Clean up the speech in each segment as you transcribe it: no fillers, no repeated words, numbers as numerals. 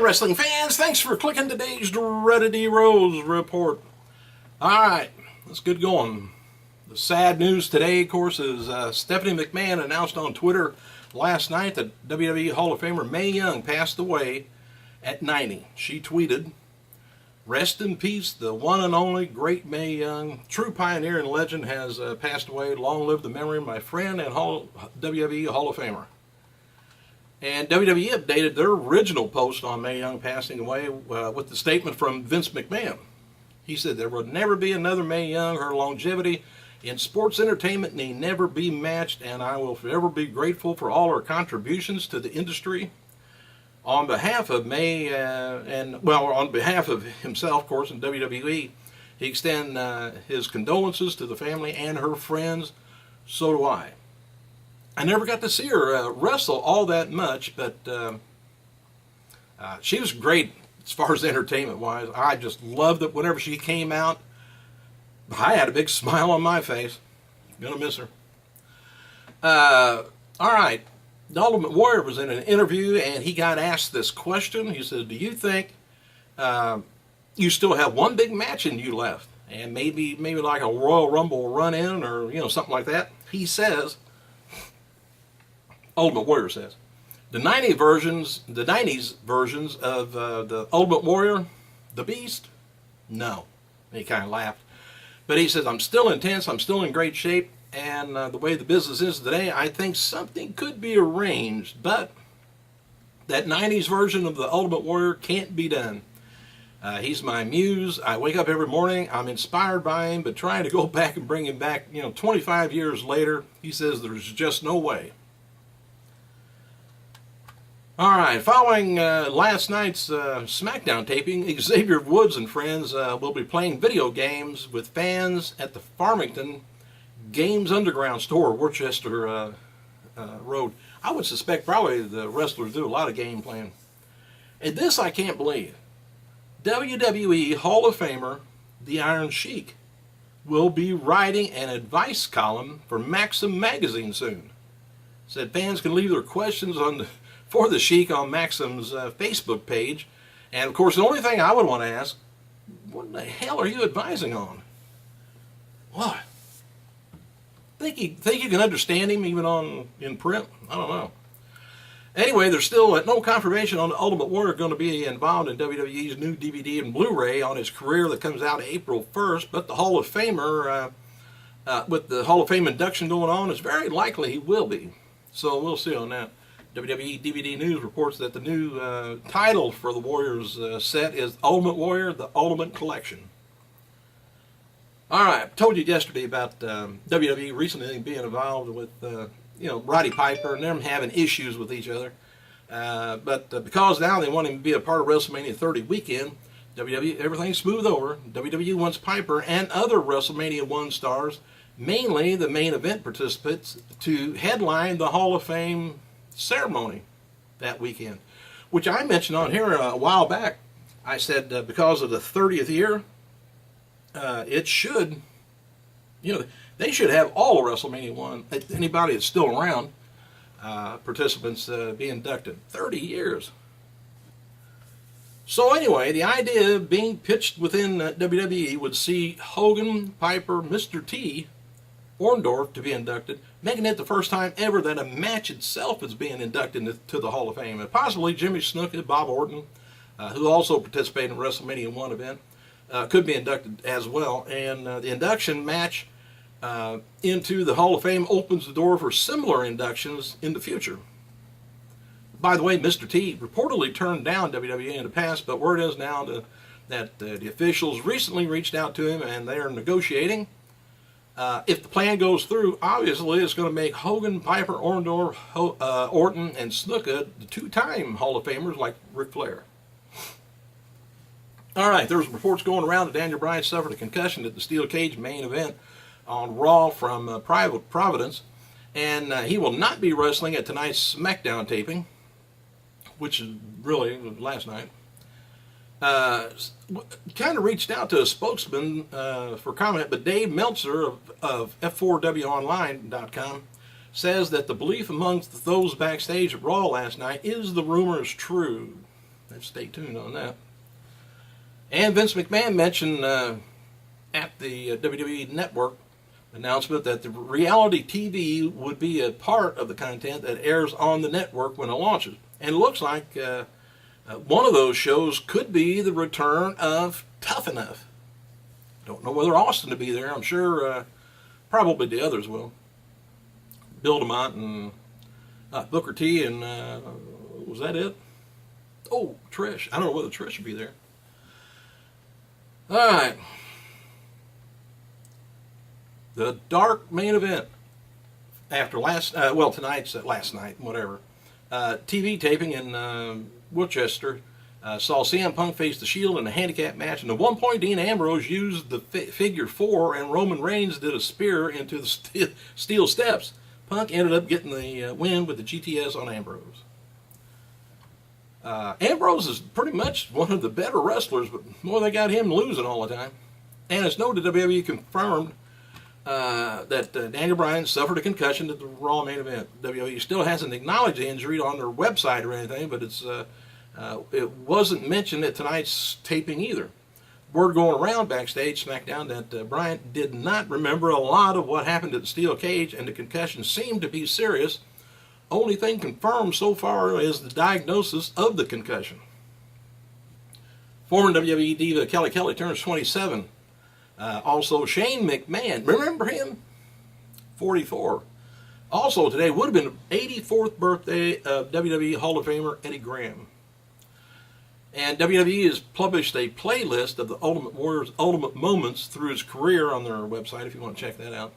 wrestling fans, thanks for clicking today's Dreaded Rose report. Alright, let's get going. The sad news today, of course, is Stephanie McMahon announced on Twitter last night that WWE Hall of Famer Mae Young passed away at 90. She tweeted, "Rest in peace, the one and only great Mae Young, true pioneer and legend, has passed away. Long live the memory of my friend and WWE Hall of Famer." And WWE updated their original post on Mae Young passing away with the statement from Vince McMahon. He said, "There will never be another Mae Young. Her longevity in sports entertainment may never be matched, and I will forever be grateful for all her contributions to the industry." On behalf of Mae, on behalf of himself, of course, and WWE, he extends his condolences to the family and her friends. So do I. I never got to see her wrestle all that much, but she was great as far as entertainment-wise. I just loved it whenever she came out. I had a big smile on my face. Gonna miss her. All right. The Ultimate Warrior was in an interview, and he got asked this question. He said, "Do you think you still have one big match in you left, and maybe like a Royal Rumble run-in, or something like that?" He says, Ultimate Warrior says, the 90s versions of the Ultimate Warrior, the Beast, no. And he kind of laughed. But he says, "I'm still intense, I'm still in great shape, and the way the business is today, I think something could be arranged, but that 90s version of the Ultimate Warrior can't be done. He's my muse. I wake up every morning, I'm inspired by him, but trying to go back and bring him back, 25 years later," he says, "there's just no way." All right, following last night's SmackDown taping, Xavier Woods and friends will be playing video games with fans at the Farmington Games Underground store, Worcester Road. I would suspect probably the wrestlers do a lot of game playing. And this I can't believe. WWE Hall of Famer, the Iron Sheik, will be writing an advice column for Maxim magazine soon. Said fans can leave their questions for the Sheik on Maxim's Facebook page. And of course, the only thing I would want to ask, what the hell are you advising on? What? Think you can understand him even in print? I don't know. Anyway, there's still no confirmation on the Ultimate Warrior going to be involved in WWE's new DVD and Blu-ray on his career that comes out April 1st, but the Hall of Famer, with the Hall of Fame induction going on, it's very likely he will be. So we'll see on that. WWE DVD News reports that the new title for the Warriors set is Ultimate Warrior, The Ultimate Collection. All right, I told you yesterday about WWE recently being involved with, Roddy Piper and them having issues with each other. But because now they want him to be a part of WrestleMania 30 weekend, WWE, everything's smooth over. WWE wants Piper and other WrestleMania 1 stars, mainly the main event participants, to headline the Hall of Fame ceremony that weekend, which I mentioned on here a while back. I said because of the 30th year, it should, they should have all of WrestleMania 1, anybody that's still around, participants be inducted. 30 years. So anyway, the idea being pitched within WWE would see Hogan, Piper, Mr. T, Orndorff to be inducted, making it the first time ever that a match itself is being inducted to the Hall of Fame. And possibly Jimmy Snuka, Bob Orton, who also participated in the WrestleMania 1 event, could be inducted as well. And the induction match into the Hall of Fame opens the door for similar inductions in the future. By the way, Mr. T reportedly turned down WWE in the past, but word is now that the officials recently reached out to him and they are negotiating. If the plan goes through, obviously it's going to make Hogan, Piper, Orndorff, Orton, and Snuka the two-time Hall of Famers like Ric Flair. All right, there's reports going around that Daniel Bryan suffered a concussion at the steel cage main event on Raw from Providence, and he will not be wrestling at tonight's SmackDown taping, which is really last night. Kind of reached out to a spokesman for comment, but Dave Meltzer of F4WOnline.com says that the belief amongst those backstage at Raw last night is the rumor is true. Stay tuned on that. And Vince McMahon mentioned at the WWE Network announcement that the reality TV would be a part of the content that airs on the network when it launches. And it looks like one of those shows could be the return of Tough Enough. Don't know whether Austin will be there. I'm sure probably the others will. Bill DeMott and Booker T and was that it? Oh, Trish. I don't know whether Trish will be there. All right. The dark main event after last night, whatever. TV taping in Worcester saw CM Punk face the Shield in a handicap match, and at one point Dean Ambrose used the figure 4, and Roman Reigns did a spear into the steel steps. Punk ended up getting the win with the GTS on Ambrose. Ambrose is pretty much one of the better wrestlers, but more they got him losing all the time. And it's noted WWE confirmed that Daniel Bryan suffered a concussion at the Raw main event. WWE still hasn't acknowledged the injury on their website or anything, but it wasn't mentioned at tonight's taping either. Word going around backstage SmackDown that Bryan did not remember a lot of what happened at the steel cage, and the concussion seemed to be serious. Only thing confirmed so far is the diagnosis of the concussion. Former WWE diva Kelly Kelly turns 27. Also, Shane McMahon, remember him? 44. Also today would have been the 84th birthday of WWE Hall of Famer Eddie Graham. And WWE has published a playlist of the Ultimate Warrior's ultimate moments through his career on their website if you want to check that out.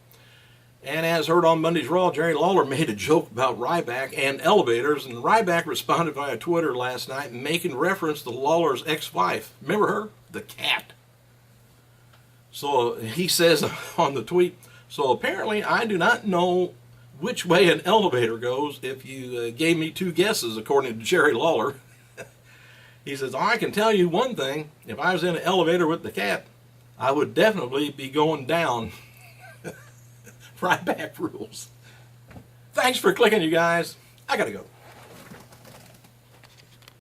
And as heard on Monday's Raw, Jerry Lawler made a joke about Ryback and elevators, and Ryback responded via Twitter last night making reference to Lawler's ex-wife. Remember her? The cat. So he says on the tweet, so apparently I do not know which way an elevator goes if you gave me 2 guesses, according to Jerry Lawler. He says, I can tell you one thing, if I was in an elevator with the cat, I would definitely be going down. Ryback rules. Thanks for clicking, you guys. I gotta go.